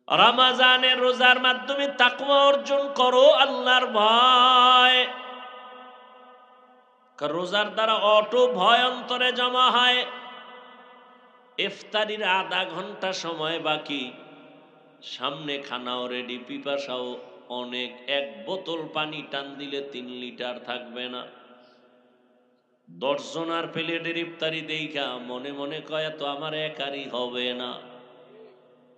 রমজানের রোজার মাধ্যমে তাকওয়া অর্জন করো, আল্লাহর ভয়। রোজার দ্বারা অটো ভয় অন্তরে জমা হয়। ইফতারির আধা ঘন্টা সময় বাকি, সামনে খানাও রেডি, পিপাসাও অনেক। এক বোতল পানি টান দিলে 3 লিটার থাকবে না। 10 জনার প্লেটের ইফতারি দেখা মনে মনে কয় তো আমার একারই হবে না।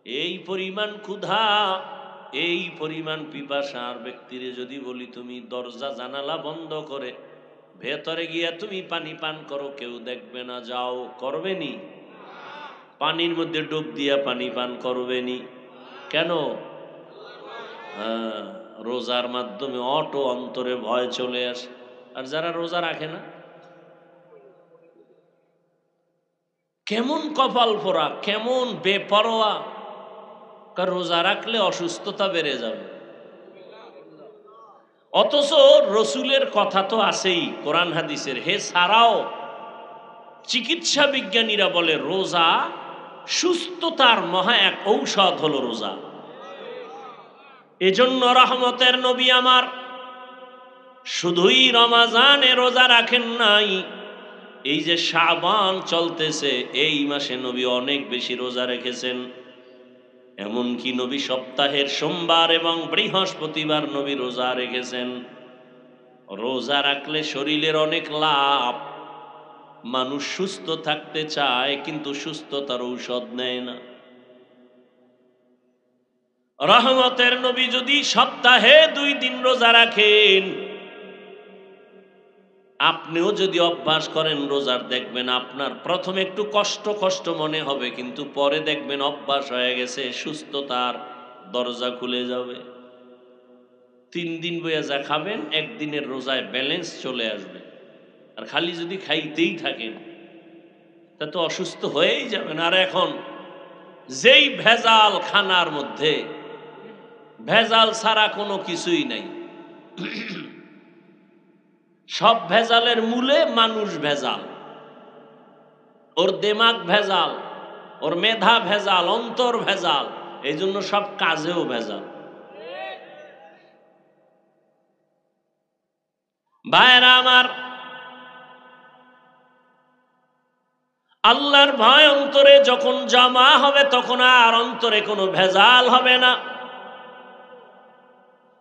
এই পরিমাণ ক্ষুধা, এই পরিমাণ পিপাসার ব্যক্তিরে যদি বলি তুমি দরজা জানালা বন্ধ করে ভেতরে গিয়া তুমি পানি পান করো, কেউ দেখবে না, যাও, করবেনি? পানির মধ্যে ডুব দিয়া পানি পান করবেনি? কেন? হ্যাঁ, রোজার মাধ্যমে অটো অন্তরে ভয় চলে আসে। আর যারা রোজা রাখে না, কেমন কপাল পোড়া, কেমন বেপরোয়া। রোজা রাখলে অসুস্থতা বেড়ে যাবে, অথচ রসুলের কথা তো আছেই কোরআন হাদিসের। হে ছাড়াও চিকিৎসা বিজ্ঞানীরা বলে রোজা সুস্থতার মহা এক ঔষধ হলো রোজা। এজন্য রহমতের নবী আমার শুধুই রমজানে রোজা রাখেন নাই, এই যে শাবান চলতেছে এই মাসে নবী অনেক বেশি রোজা রেখেছেন। এমনকি নবী সপ্তাহের সোমবার এবং বৃহস্পতিবার নবী রোজা রেখেছেন। রোজা রাখলে শরীরের অনেক লাভ। মানুষ সুস্থ থাকতে চায় কিন্তু সুস্থতার ঔষধ নেয় না। রহমতের নবী যদি সপ্তাহে 2 দিন রোজা রাখেন, আপনিও যদি অভ্যাস করেন রোজার, দেখবেন আপনার প্রথমে একটু কষ্ট কষ্ট মনে হবে, কিন্তু পরে দেখবেন অভ্যাস হয়ে গেছে, সুস্থতার দরজা খুলে যাবে। 3 দিন বইয়া যা খাবেন, একদিনের রোজায় ব্যালেন্স চলে আসবে। আর খালি যদি খাইতেই থাকেন তা তো অসুস্থ হয়েই যাবেন। আর এখন যেই ভেজাল খানার মধ্যে, ভেজাল ছাড়া কোনো কিছুই নাই। সব ভেজালের মূলে মানুষ ভেজাল, ওর দিমাগ ভেজাল, ওর মেধা ভেজাল, অন্তর ভেজাল, এই জন্য সব কাজেও ভেজাল। ভাইরা আমার, আল্লাহর ভয় অন্তরে যখন জমা হবে তখন আর অন্তরে কোনো ভেজাল হবে না।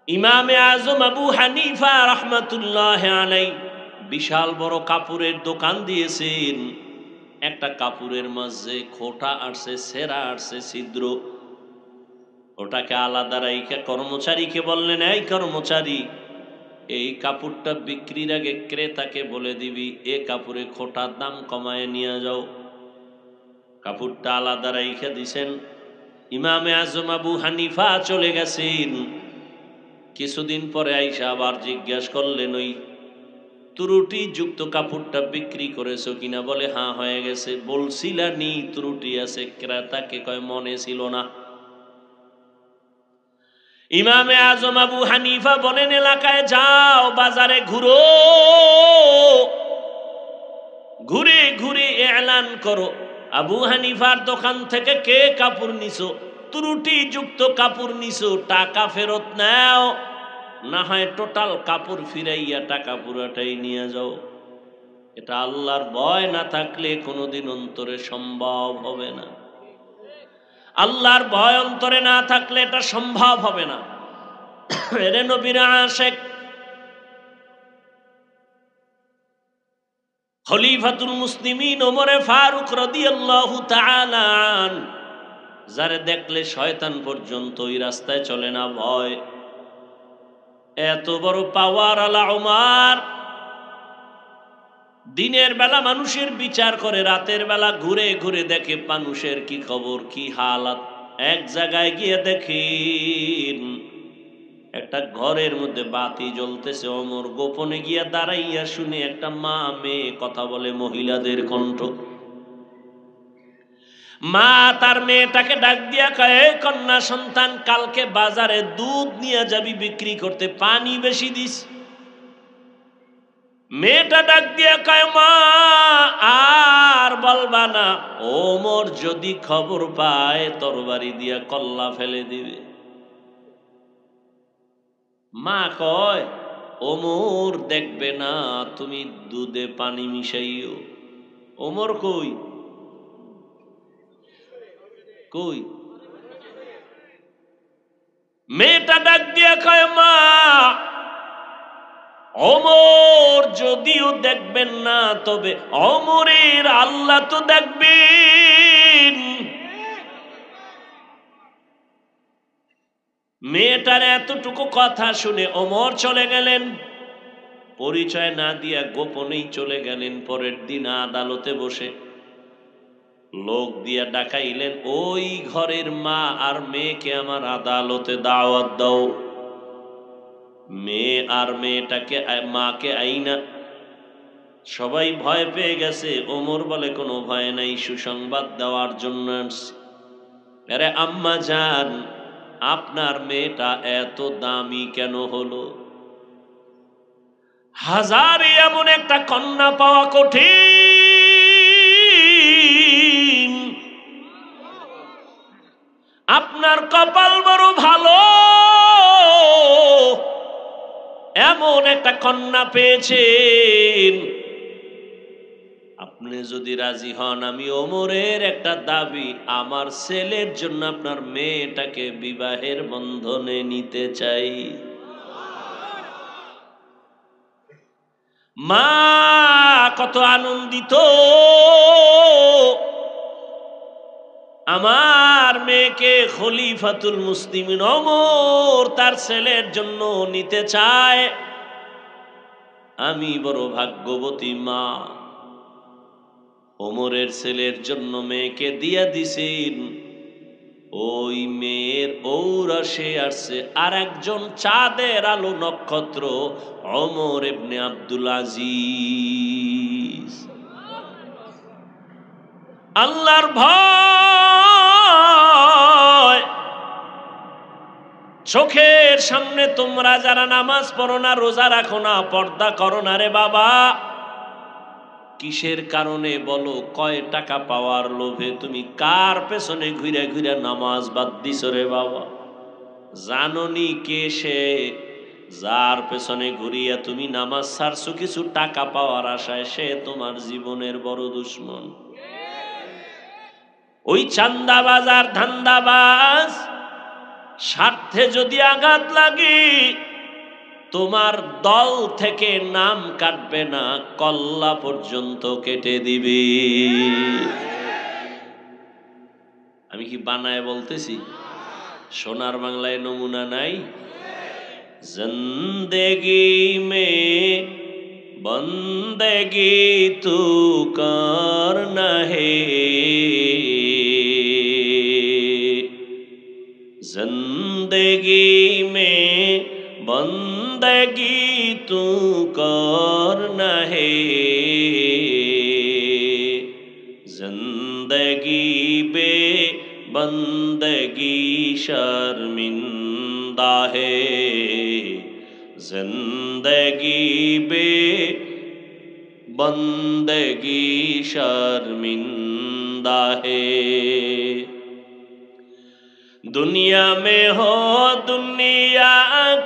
ইমামে আজম আবু হানিফা রাহমাতুল্লাহ আলাইহি বিশাল বড় কাপড়ের দোকান দিয়েছেন। একটা কাপড়ের মাঝে খোঁটা আসছে, সেরা আসছে, ছিদ্র। ওটাকে আলাদা রাইখা কর্মচারীকে বললেন, এই কর্মচারী, এই কাপড়টা বিক্রির আগে ক্রেতাকে বলে দিবি এ কাপড়ে খোঁটার দাম কমায় নিয়ে যাও। কাপড়টা আলাদা রাইখা দিছেন। ইমামে আজম আবু হানিফা চলে গেছেন। কিছুদিন পরে আইসা আবার জিজ্ঞাসা করলেন, ওই ত্রুটি যুক্ত কাপড়টা বিক্রি করেছো কিনা? বলে হ্যাঁ হয়ে গেছে। বলছিলা নি ত্রুটি আছে? ক্রেতাকে কয় মনে ছিল না। ইমামে আজম আবু হানিফা বলেন, এলাকায় যাও, বাজারে ঘুরো, ঘুরে ঘুরে এলান করো আবু হানিফার দোকান থেকে কে কাপড় নিছো, ত্রুটি যুক্ত কাপড় নিছো, টাকা ফেরত নাও, না হয় টোটাল কাপড় ফিরাইয়া টাকা পুরাটাই নিয়ে যাও। এটা আল্লাহর ভয় না থাকলে কোনোদিন অন্তরে সম্ভব হবে না। আল্লাহর ভয় অন্তরে না থাকলে এটা সম্ভব হবে না। এরে নবীর আশিক খলিফাতুল মুসলিমিন ওমরে ফারুক রাদিয়াল্লাহু তাআলা আন, যারে দেখলে শয়তান পর্যন্ত ওই রাস্তায় চলে না, ভয়। এত বড় পাওয়ার আলা ওমর, দিনের বেলা মানুষের বিচার করে, রাতের বেলা ঘুরে ঘুরে দেখে মানুষের কি খবর, কি হালাত। এক জায়গায় গিয়ে দেখেন একটা ঘরের মধ্যে বাতি জ্বলতেছে। ওমর গোপনে গিয়া দাঁড়াইয়া শুনে একটা মা মেয়ে কথা বলে, মহিলাদের কণ্ঠ। মা তার মেয়েটাকে ডাক দিয়া কয়, কন্যা সন্তান, কালকে বাজারে দুধ নিয়ে যাবি বিক্রি করতে, পানি বেশি দিস। মেয়েটা ডাক দিয়া কয় মা আর বলবা না, ওমর যদি খবর পায় তরবারি দিয়া কল্লা ফেলে দিবে। মা কয় ওমর দেখবে না, তুমি দুধে পানি মিশাইও। ওমর কই কই? মেয়েটা ডাক দিয়া কয় মা ওমর যদিও দেখবেন না, তবে ওমরের আল্লাহ তো দেখবেন। মেয়েটার এতটুকু কথা শুনে ওমর চলে গেলেন, পরিচয় না দিয়া গোপনেই চলে গেলেন। পরের দিন আদালতে বসে লোক দিয়া ডাকাইলেন, ওই ঘরের মা আর মেয়েকে আমার আদালতে দাওয়াত দাও। মেয়ে আর মেয়েটাকে মাকে আইনা সবাই ভয় পেয়ে গেছে। ওমর বলে কোনো ভয় নাই, সুসংবাদ দেওয়ার জন্য আসছি। আরে আম্মা জান, আপনার মেয়েটা এত দামি কেন হলো? হাজারে এমন একটা কন্যা পাওয়া কঠিন, আপনার কপাল বড় ভালো, এমন একটা কন্যা পেয়েছেন। আপনি যদি রাজি হন, আমি ওমরের একটা দাবি, আমার ছেলের জন্য আপনার মেয়েটাকে বিবাহের বন্ধনে নিতে চাই। মা কত আনন্দিত, আমার মেয়েকে খলিফাতুল মুসলিমিন ওমর তার ছেলের জন্য নিতে চায়। আমি বড় ভাগ্যবতী মা, ওমরের ছেলের জন্য মেয়েকে দিয়া দিছেন। ওই মেয়ের ঔরসে আসছে আর একজন চাঁদের আলো নক্ষত্র, ওমর ইবনে আব্দুল আজিজ। আল্লাহর ভয়, চোখের সামনে তোমরা যারা নামাজ পড়ো না, রোজা রাখো না, পর্দা করো না রে বাবা, কিসের কারণে বলো? কয় টাকা পাওয়ার লোভে তুমি কার পেছনে ঘুরে ঘুরে নামাজ বাদ দিছো রে বাবা? জাননি কে সে যার পেছনে ঘুরিয়া তুমি নামাজ ছাড়ছো কিছু টাকা পাওয়ার আশায়? সে তোমার জীবনের বড় দুশ্মন। ওই চান্দাবাজ আর ধান্দাবাজ, স্বার্থে যদি আঘাত লাগে তোমার দল থেকে নাম কাটবে না, কল্লা পর্যন্ত কেটে দিবে। আমি কি বানায় বলতেছি? সোনার বাংলায় নমুনা নাই? জিন্দেগি মে বন্দেগি তু করনা হে, जिंदगी में बंदगी तू करना है, जिंदगी बे बंदगी शर्मिंदा है, जिंदगी बे बंदगी शर्मिंदा है। दुनिया में हो दुनिया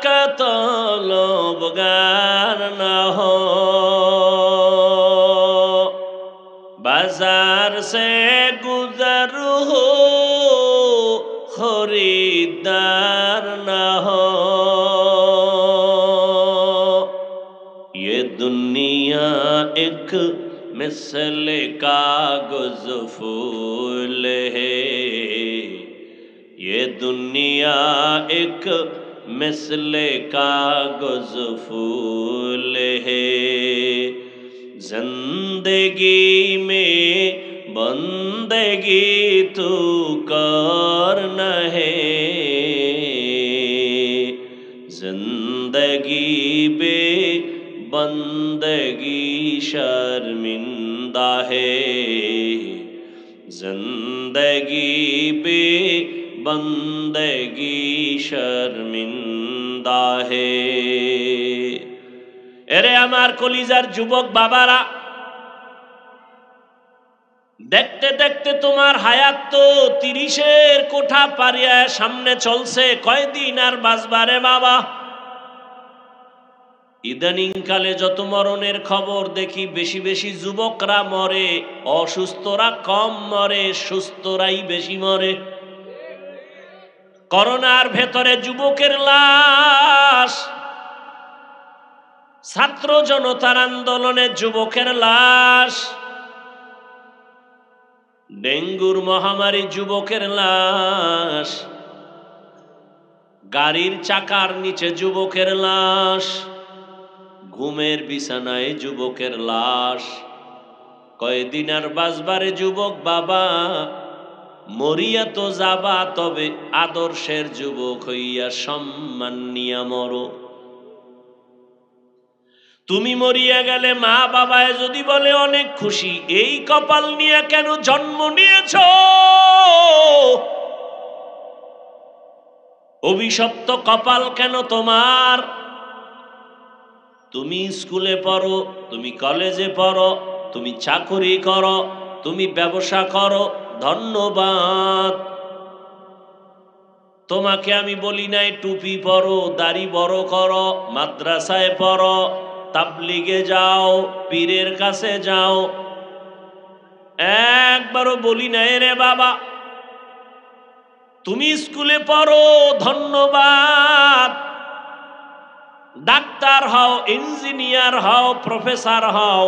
का तलबगार न हो, बाजार से गुजर हो खरीदार न हो। ये दुनिया एक मिसल कागज फूल है, ये दुनिया एक मिसले कागज फूल है, जिंदगी में बंदगी तू करना है, जिंदगी बे बंदगी शर्मिंदा है, जिंदगी बे बंदगी शर्मिंदा है। अरे আমার কলিজার যুবক বাবারা, দেখতে দেখতে তোমার হায়াত তো 30-এর কোঠা পারিয়া সামনে চলছে, কয়দিন আর বাঁচবারে বাবা। ইদানিং কালে যত মরণের খবর দেখি, বেশি বেশি যুবকরা মরে, অসুস্থরা কম মরে, সুস্থরাই বেশি মরে। করোনার ভেতরে যুবকের লাশ, ছাত্র জনতার আন্দোলনে যুবকের লাশ, ডেঙ্গুর মহামারী যুবকের লাশ, গাড়ির চাকার নিচে যুবকের লাশ, ঘুমের বিছানায় যুবকের লাশ। কয়দিন আর বাঁচবারে যুবক বাবা, মরিয়া তো যাবা, তবে আদর্শের যুবক হইয়া সম্মান নিয়া মরো। তুমি মরিয়া গেলে মা বাবায় যদি বলে অনেক খুশি, এই কপাল নিয়ে কেন জন্ম নিয়েছ? অভিশপ্ত কপাল কেন তোমার? তুমি স্কুলে পড়ো, তুমি কলেজে পড়ো, তুমি চাকরি করো, তুমি ব্যবসা করো, ধন্যবাদ। তোমাকে আমি বলি নাই টুপি পরো, দাড়ি বড় করো, মাদ্রাসায় পড়ো, তাবলিগে যাও, পীরের কাছে যাও, একবারও বলি নাই রে বাবা। তুমি স্কুলে পড়ো, ধন্যবাদ। ডাক্তার হও, ইঞ্জিনিয়ার হও, প্রফেসর হও,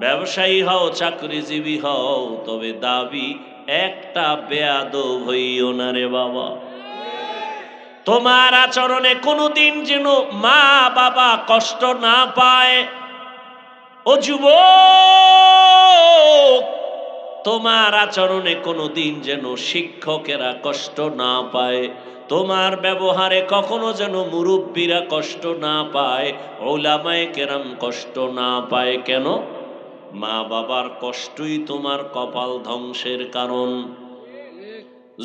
ব্যবসায়ী হও, চাকরিজীবী হও, তবে দাবি একটা, বেয়াদব হইও না রে বাবা। তোমার আচরণে কোনোদিন যেন মা বাবা কষ্ট না পায়। ও যুবক, তোমার আচরণে কোনোদিন যেন শিক্ষকেরা কষ্ট না পায়, তোমার ব্যবহারে কখনো যেন মুরব্বীরা কষ্ট না পায়, উলামায়ে কেরাম কষ্ট না পায়। কেন? মা বাবার কষ্টই তোমার কপাল ধ্বংসের কারণ।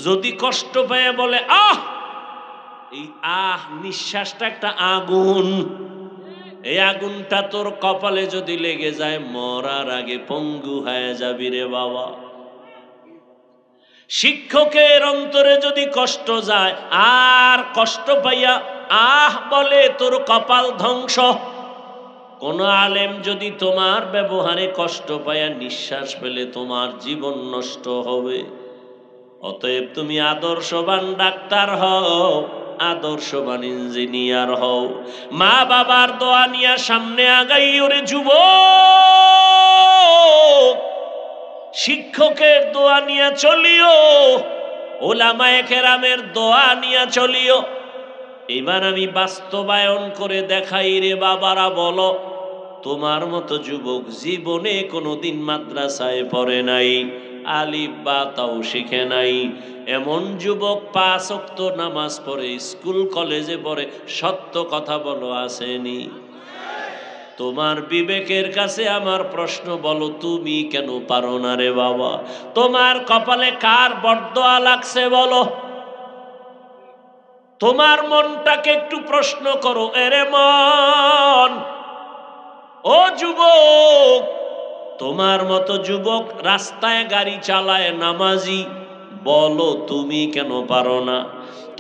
যদি কষ্ট পায় বলে আহ, এই আহ নিঃশ্বাসটা একটা আগুন, এই আগুনটা তোর কপালে যদি লেগে যায়, মরার আগে পঙ্গু হয়ে যাবি রে বাবা। শিক্ষকের অন্তরে যদি কষ্ট যায় আর কষ্ট পাইয়া আহ বলে, তোর কপাল ধ্বংস। কোন আলেম যদি তোমার ব্যবহারে কষ্ট পাইয়া নিঃশ্বাস পেলে, তোমার জীবন নষ্ট হবে। অতএব তুমি আদর্শবান ডাক্তার হও, আদর্শবান ইঞ্জিনিয়ার হও, মা বাবার দোয়া নিয়ে সামনে আগাইও রে যুবক। শিক্ষকের দোয়া নিয়ে চলিও, উলামায়ে কেরামের দোয়া নিয়ে চলিও। এবার আমি বাস্তবায়ন করে দেখাই রে বাবারা। বলো, তোমার মতো যুবক জীবনে কোনোদিন মাদ্রাসায় পড়ে নাই, আলিফ বা তাও শিখে নাই, এমন যুবক 5 ওয়াক্ত নামাজ পড়ে, স্কুল কলেজে পড়ে, সত্য কথা বলো, আসেনি? তোমার বিবেকের কাছে আমার প্রশ্ন, বলো তুমি কেন পারো না রে বাবা? তোমার কপালে কার বরদোয়া লাগছে বলো? তোমার মনটাকে একটু প্রশ্ন করো। এরে মন, ও যুবক, তোমার মতো যুবক রাস্তায় গাড়ি চালায়, নামাজি, বলো তুমি কেন পারো না?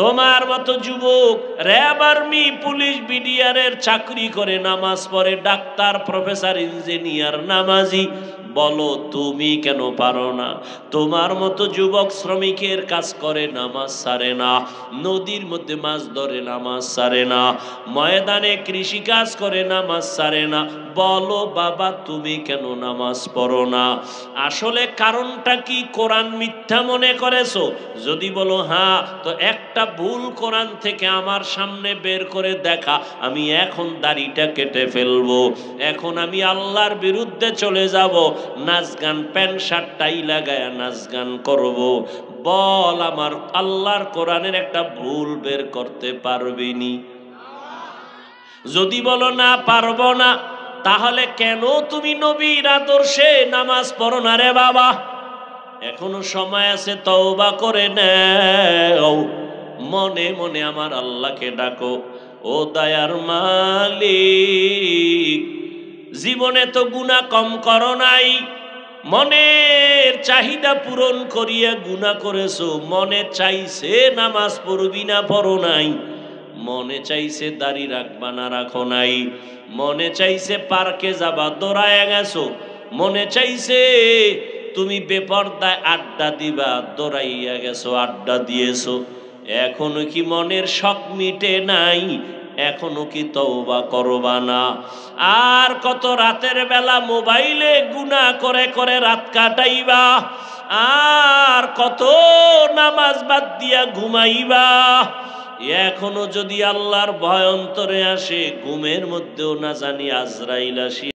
তোমার মতো যুবক র্যাব, আর্মি, পুলিশ, বিডিআরের চাকরি করে, নামাজ পড়ে, ডাক্তার, প্রফেসর, ইঞ্জিনিয়ার, নামাজি, বলো তুমি কেন পারো না? তোমার মতো যুবক শ্রমিকের কাজ করে, নামাজ ছাড়ে না, নদীর মধ্যে মাছ ধরে, নামাজ ছাড়ে না, ময়দানে কৃষি কাজ করে, নামাজ ছাড়ে না, বলো বাবা তুমি কেন নামাজ পড়ো না? আসলে কারণটা কি? কোরআন মিথ্যা মনে করেছো? যদি বলো হ্যাঁ, তো একটা ভুল কোরআন থেকে আমার সামনে বের করে দেখা, আমি এখন দাড়িটা কেটে ফেলবো, এখন আমি আল্লাহর বিরুদ্ধে চলে যাব, নাচ গান প্যান্ট শার্ট টাই লাগায় নাচ গান করব। বল, আমার আল্লাহর কোরআনের একটা ভুল বের করতে পারবিনি? যদি বলো না পারবো না, তাহলে কেন তুমি নবীর আদর্শে নামাজ পড়ো না রে বাবা? এখনো সময় আছে, তওবা করে নাও, মনে মনে আমার আল্লাহকে ডাকো। ও দয়ার মালিক, জীবনে তো গুনাহ কম করো নাই, মনের চাহিদা পূরণ করিয়া গুনাহ করেছো। মনে চাইছে নামাজ পড়বি না, পড়ো নাই। মনে চাইছে দাড়ি রাখবা না, রাখো নাই। মনে চাইছে পার্কে যাবা, দৌড়ায় গেছো। মনে চাইছে তুমি বেপরদায় আড্ডা দিবা, দৌড়াইয়া গেছো, আড্ডা দিয়েছো। এখনো কি মনের শখ মিটে নাই? এখনো কি তওবা করবা না? আর কত রাতের বেলা মোবাইলে গুনাহ করে করে রাত কাটাইবা, আর কত নামাজ বাদ দিয়া ঘুমাইবা। এখনো যদি আল্লাহর ভয় অন্তরে আসে, ঘুমের মধ্যেও না জানি আজরাইল আসি